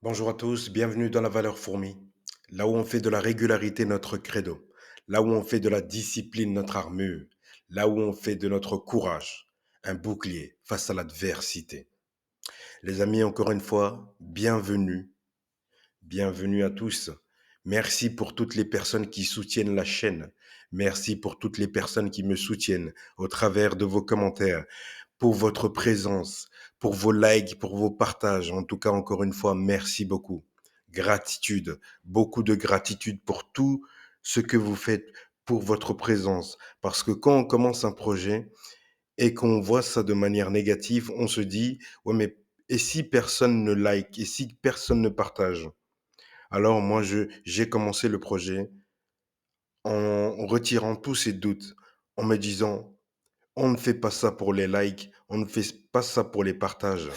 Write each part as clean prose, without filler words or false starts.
Bonjour à tous, bienvenue dans la valeur fourmi, là où on fait de la régularité notre credo, là où on fait de la discipline notre armure, là où on fait de notre courage un bouclier face à l'adversité. Les amis, encore une fois, bienvenue, bienvenue à tous. Merci pour toutes les personnes qui soutiennent la chaîne. Merci pour toutes les personnes qui me soutiennent au travers de vos commentaires, pour votre présence, pour vos likes, pour vos partages. En tout cas, encore une fois, merci beaucoup. Gratitude, beaucoup de gratitude pour tout ce que vous faites, pour votre présence. Parce que quand on commence un projet et qu'on voit ça de manière négative, on se dit, ouais, mais et si personne ne like, et si personne ne partage? Alors moi, j'ai commencé le projet en retirant tous ces doutes, en me disant, on ne fait pas ça pour les likes, on ne fait pas ça pour les partages.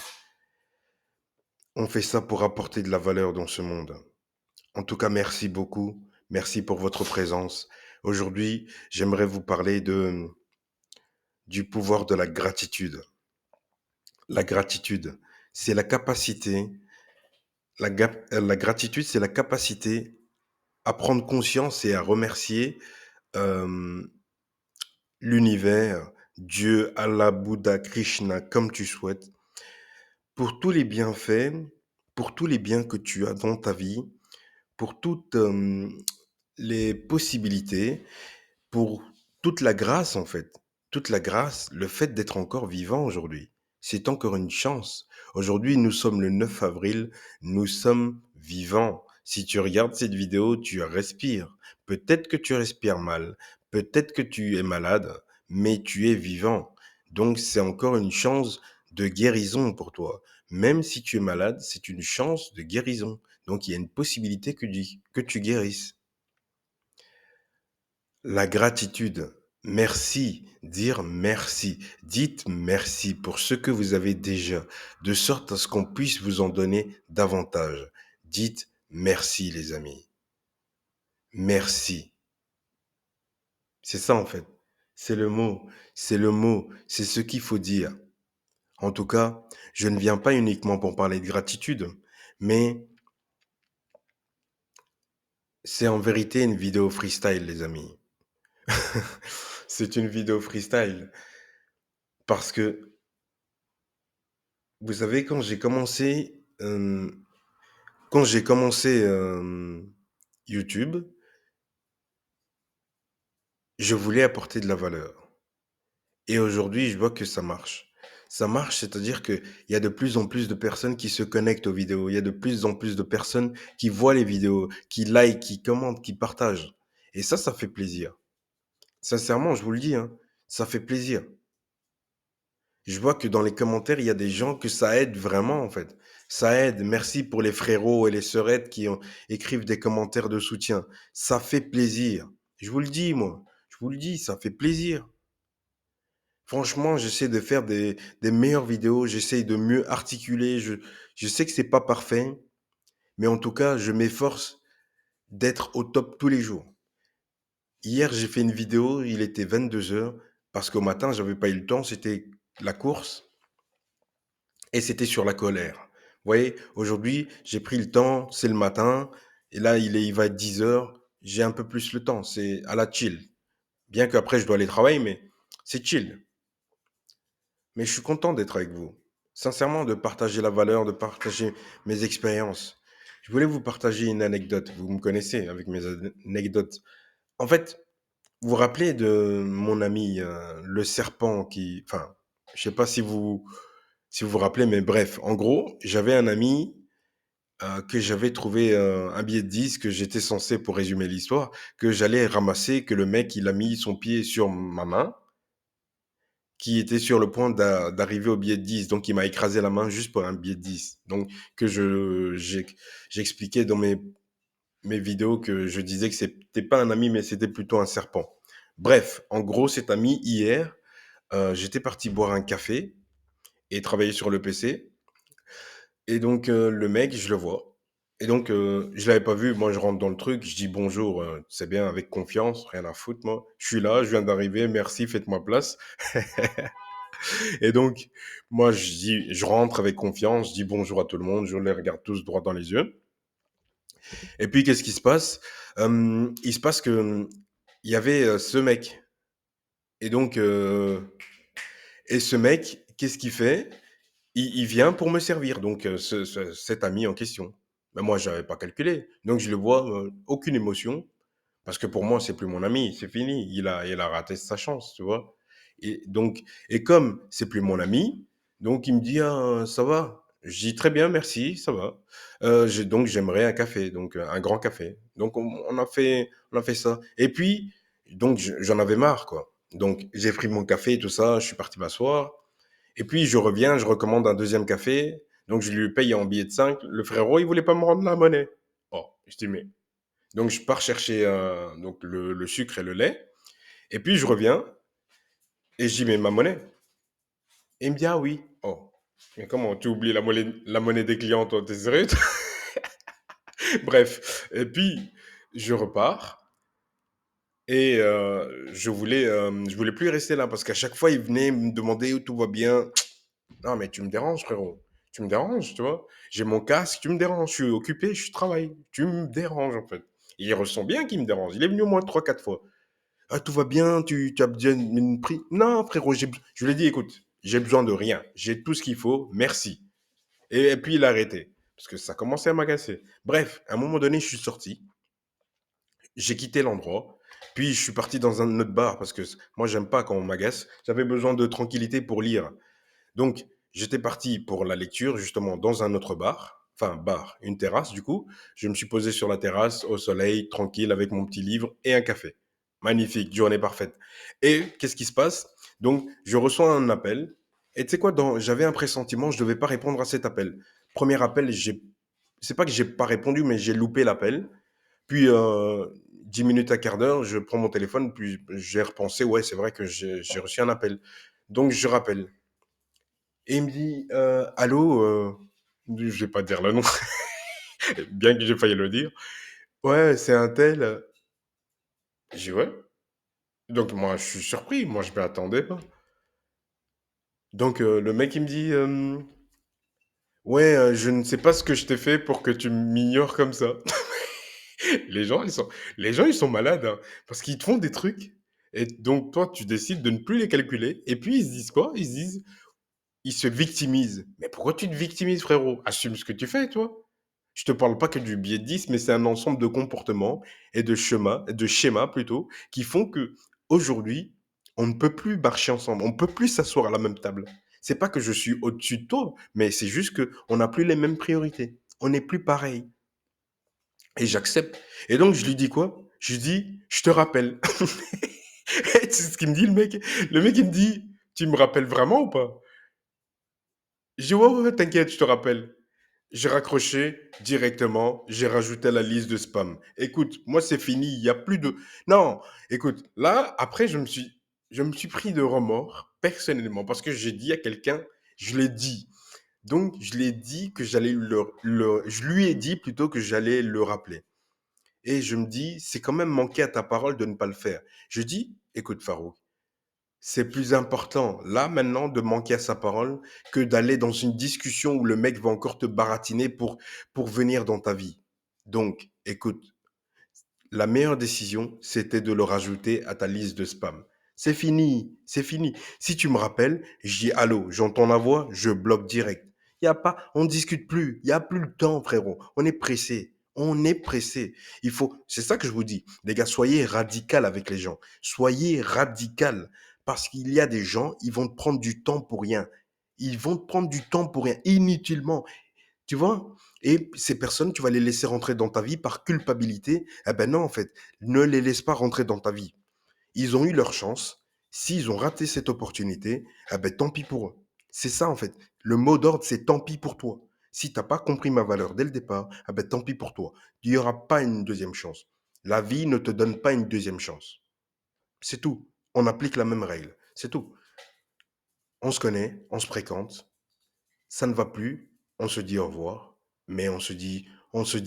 On fait ça pour apporter de la valeur dans ce monde. En tout cas, merci beaucoup. Merci pour votre présence. Aujourd'hui, j'aimerais vous parler du pouvoir de la gratitude. La gratitude, c'est la capacité, la gratitude, c'est la capacité à prendre conscience et à remercier euh, l'univers, Dieu, Allah, Bouddha, Krishna, comme tu souhaites, pour tous les bienfaits, pour tous les biens que tu as dans ta vie, pour toutes les possibilités, pour toute la grâce en fait. Toute la grâce, le fait d'être encore vivant aujourd'hui, c'est encore une chance. Aujourd'hui, nous sommes le 9 avril, nous sommes vivants. Si tu regardes cette vidéo, tu respires. Peut-être que tu respires mal, peut-être que tu es malade, mais tu es vivant. Donc c'est encore une chance de guérison pour toi. Même si tu es malade, c'est une chance de guérison. Donc il y a une possibilité que tu guérisses. La gratitude. Merci. Dire merci. Dites merci pour ce que vous avez déjà, de sorte à ce qu'on puisse vous en donner davantage. Dites merci, les amis. Merci. C'est ça, en fait. C'est le mot. C'est le mot. C'est ce qu'il faut dire. En tout cas, je ne viens pas uniquement pour parler de gratitude, mais c'est en vérité une vidéo freestyle, les amis. C'est une vidéo freestyle. Parce que vous savez, quand j'ai commencé YouTube, je voulais apporter de la valeur. Et aujourd'hui, je vois que ça marche. Ça marche, c'est-à-dire qu'il y a de plus en plus de personnes qui se connectent aux vidéos. Il y a de plus en plus de personnes qui voient les vidéos, qui like, qui commentent, qui partagent. Et ça fait plaisir. Sincèrement, je vous le dis, hein, ça fait plaisir. Je vois que dans les commentaires, il y a des gens que ça aide vraiment, en fait. Ça aide. Merci pour les frérots et les sœurettes écrivent des commentaires de soutien. Ça fait plaisir. Je vous le dis, moi. Je vous le dis, ça fait plaisir. Franchement, j'essaie de faire des meilleures vidéos. J'essaie de mieux articuler. Je sais que c'est pas parfait, mais en tout cas, je m'efforce d'être au top tous les jours. Hier, j'ai fait une vidéo, il était 22 heures, parce qu'au matin, j'avais pas eu le temps, c'était la course. Et c'était sur la colère. Vous voyez, aujourd'hui, j'ai pris le temps, c'est le matin, et là, il va être 10 heures, j'ai un peu plus le temps, c'est à la chill. Bien qu'après, je dois aller travailler, mais c'est chill. Mais je suis content d'être avec vous. Sincèrement, de partager la valeur, de partager mes expériences. Je voulais vous partager une anecdote. Vous me connaissez avec mes anecdotes. En fait, vous vous rappelez de mon ami, le serpent qui... Enfin, je sais pas si vous vous rappelez, mais bref, en gros, j'avais un ami que j'avais trouvé un billet de 10 que j'étais censé, pour résumer l'histoire, que j'allais ramasser, que le mec, il a mis son pied sur ma main, qui était sur le point d'arriver au billet de 10. Donc, il m'a écrasé la main juste pour un billet de 10. Donc, j'expliquais dans mes vidéos que je disais que c'était pas un ami, mais c'était plutôt un serpent. Bref, en gros, cet ami, hier, j'étais parti boire un café et travailler sur le PC. Et donc, le mec, je le vois. Et donc, je l'avais pas vu. Moi, je rentre dans le truc. Je dis bonjour, c'est bien, avec confiance, rien à foutre, moi. Je suis là, je viens d'arriver. Merci, faites-moi place. Et donc, moi, je rentre avec confiance, je dis bonjour à tout le monde, je les regarde tous droit dans les yeux. Et puis, qu'est-ce qui se passe? Il se passe que il y avait ce mec. Et donc, et ce mec, qu'est-ce qu'il fait? Il vient pour me servir, donc cet ami en question. Mais moi, je n'avais pas calculé. Donc, je le vois, aucune émotion. Parce que pour moi, c'est plus mon ami, c'est fini. Il a raté sa chance, tu vois. Et donc, et comme c'est plus mon ami, donc il me dit, ah, ça va. Je dis très bien, merci, ça va. Donc j'aimerais un café, donc un grand café. Donc on a fait ça. Et puis, donc j'en avais marre, quoi. Donc j'ai pris mon café et tout ça, je suis parti m'asseoir. Et puis je reviens, je recommande un deuxième café. Donc je lui paye en billet de 5. Le frérot, il voulait pas me rendre la monnaie. Oh, je dis, mais donc, je pars chercher donc le sucre et le lait. Et puis, je reviens et je dis, mais ma monnaie? Et il me dit, ah oui. Oh, mais comment? Tu oublies la monnaie des clients, toi? T'es sérieux? Bref. Et puis, je repars et je voulais plus rester là parce qu'à chaque fois, il venait me demander où tout va bien. Non, mais tu me déranges, frérot. Tu me déranges, tu vois. J'ai mon casque, tu me déranges. Je suis occupé, je travaille. Tu me déranges, en fait. Et il ressent bien qu'il me dérange. Il est venu au moins trois, quatre fois. Ah, tout va bien, tu as bien une prix. Non, frérot, je lui ai dit, écoute, j'ai besoin de rien. J'ai tout ce qu'il faut, merci. Et puis, il a arrêté. Parce que ça commençait à m'agacer. Bref, à un moment donné, je suis sorti. J'ai quitté l'endroit. Puis, je suis parti dans un autre bar. Parce que moi, j'aime pas quand on m'agace. J'avais besoin de tranquillité pour lire. Donc, j'étais parti pour la lecture, justement, dans un autre bar. Enfin, bar, une terrasse, du coup. Je me suis posé sur la terrasse, au soleil, tranquille, avec mon petit livre et un café. Magnifique, journée parfaite. Et qu'est-ce qui se passe? Donc, je reçois un appel. Et tu sais quoi, j'avais un pressentiment, je ne devais pas répondre à cet appel. Premier appel, c'est pas que j'ai pas répondu, mais j'ai loupé l'appel. Puis, 10 minutes à quart d'heure, je prends mon téléphone, puis j'ai repensé, ouais, c'est vrai que j'ai reçu un appel. Donc, je rappelle. Et il me dit, allô, je vais pas dire le nom, bien que j'ai failli le dire. Ouais, c'est un tel. J'ai dit, ouais. Donc moi, je suis surpris, moi je ne m'y attendais pas. Donc le mec, il me dit, ouais, je ne sais pas ce que je t'ai fait pour que tu m'ignores comme ça. Les gens, ils sont malades, hein, parce qu'ils te font des trucs. Et donc toi, tu décides de ne plus les calculer. Et puis ils se disent quoi? Ils se victimisent. Mais pourquoi tu te victimises, frérot? Assume ce que tu fais, toi. Je te parle pas que du biais de 10, mais c'est un ensemble de comportements et de schémas plutôt, qui font que aujourd'hui, on ne peut plus marcher ensemble, on ne peut plus s'asseoir à la même table. C'est pas que je suis au-dessus de toi, mais c'est juste que on n'a plus les mêmes priorités. On n'est plus pareil. Et j'accepte. Et donc je lui dis quoi? Je lui dis, je te rappelle. Et tu sais ce qu'il me dit, le mec? Le mec, il me dit, tu me rappelles vraiment ou pas? Je dis, ouais, ouais, ouais, t'inquiète, je te rappelle. J'ai raccroché directement, j'ai rajouté à la liste de spam. Écoute, moi c'est fini, il y a plus de... Non, écoute, là, après, je me suis pris de remords, personnellement, parce que j'ai dit à quelqu'un, je l'ai dit. Donc, je l'ai dit que j'allais je lui ai dit plutôt que j'allais le rappeler. Et je me dis, c'est quand même manquer à ta parole de ne pas le faire. Je dis, écoute, Farouk, c'est plus important, là, maintenant, de manquer à sa parole que d'aller dans une discussion où le mec va encore te baratiner pour venir dans ta vie. Donc, écoute, la meilleure décision, c'était de le rajouter à ta liste de spam. C'est fini, c'est fini. Si tu me rappelles, je dis allô, j'entends la voix, je bloque direct. Y a pas, on discute plus, il y a plus le temps, frérot. On est pressé. On est pressé. C'est ça que je vous dis. Les gars, soyez radical avec les gens. Soyez radical. Parce qu'il y a des gens, ils vont te prendre du temps pour rien. Ils vont te prendre du temps pour rien, inutilement. Tu vois? Et ces personnes, tu vas les laisser rentrer dans ta vie par culpabilité. Eh ben non, en fait, ne les laisse pas rentrer dans ta vie. Ils ont eu leur chance. S'ils ont raté cette opportunité, eh ben tant pis pour eux. C'est ça, en fait. Le mot d'ordre, c'est tant pis pour toi. Si tu n'as pas compris ma valeur dès le départ, eh ben tant pis pour toi. Il n'y aura pas une deuxième chance. La vie ne te donne pas une deuxième chance. C'est tout. On applique la même règle. C'est tout. On se connaît, on se fréquente, ça ne va plus, on se dit au revoir, mais on se dit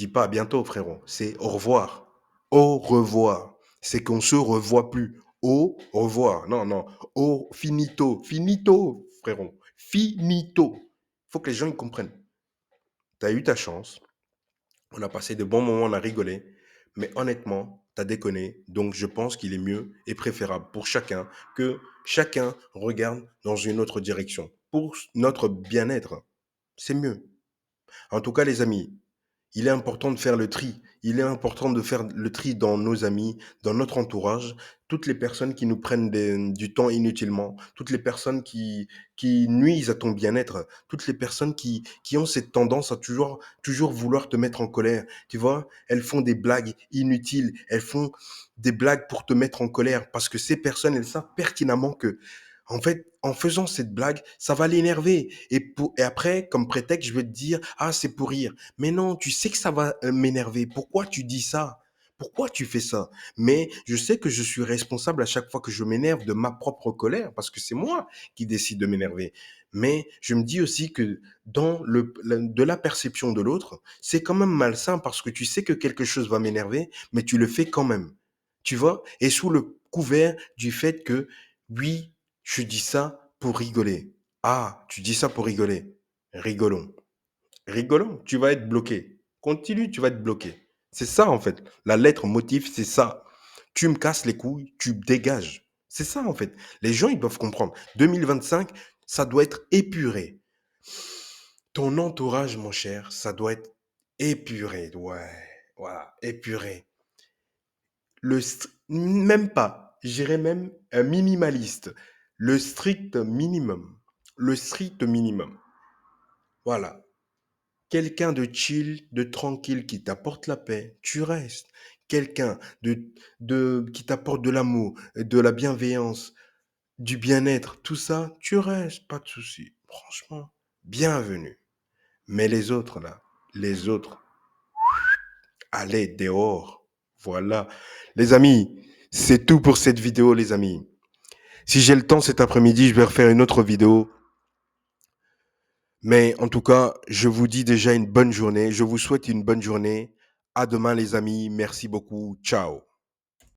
pas à bientôt, frérot. C'est au revoir. Au revoir. C'est qu'on se revoit plus. Au revoir. Non, non. Au finito. Finito, frérot. Finito. Faut que les gens ils comprennent. Tu as eu ta chance. On a passé de bons moments, on a rigolé. Mais honnêtement, tu as déconné. Donc, je pense qu'il est mieux et préférable pour chacun que chacun regarde dans une autre direction. Pour notre bien-être, c'est mieux. En tout cas, les amis, il est important de faire le tri. Il est important de faire le tri dans nos amis, dans notre entourage, toutes les personnes qui nous prennent du temps inutilement, toutes les personnes qui nuisent à ton bien-être, toutes les personnes qui ont cette tendance à toujours vouloir te mettre en colère. Tu vois, elles font des blagues inutiles, elles font des blagues pour te mettre en colère parce que ces personnes, elles savent pertinemment que en fait, en faisant cette blague, ça va l'énerver. Et après, comme prétexte, je vais te dire, ah, c'est pour rire. Mais non, tu sais que ça va m'énerver. Pourquoi tu dis ça? Pourquoi tu fais ça? Mais je sais que je suis responsable à chaque fois que je m'énerve de ma propre colère, parce que c'est moi qui décide de m'énerver. Mais je me dis aussi que de la perception de l'autre, c'est quand même malsain parce que tu sais que quelque chose va m'énerver, mais tu le fais quand même. Tu vois? Et sous le couvert du fait que, oui, je dis ça pour rigoler. Ah, tu dis ça pour rigoler. Rigolons. Rigolons, tu vas être bloqué. Continue, tu vas être bloqué. C'est ça, en fait. La lettre motif, c'est ça. Tu me casses les couilles, tu dégages. C'est ça, en fait. Les gens, ils doivent comprendre. 2025, ça doit être épuré. Ton entourage, mon cher, ça doit être épuré. Ouais, voilà, épuré. Même pas, j'irais même un minimaliste. Le strict minimum. Le strict minimum. Voilà. Quelqu'un de chill, de tranquille, qui t'apporte la paix, tu restes. Quelqu'un qui t'apporte de l'amour, de la bienveillance, du bien-être, tout ça, tu restes, pas de souci. Franchement, bienvenue. Mais les autres, là, les autres, allez dehors. Voilà. Les amis, c'est tout pour cette vidéo, les amis. Si j'ai le temps cet après-midi, je vais refaire une autre vidéo. Mais en tout cas, je vous dis déjà une bonne journée. Je vous souhaite une bonne journée. À demain, les amis. Merci beaucoup. Ciao.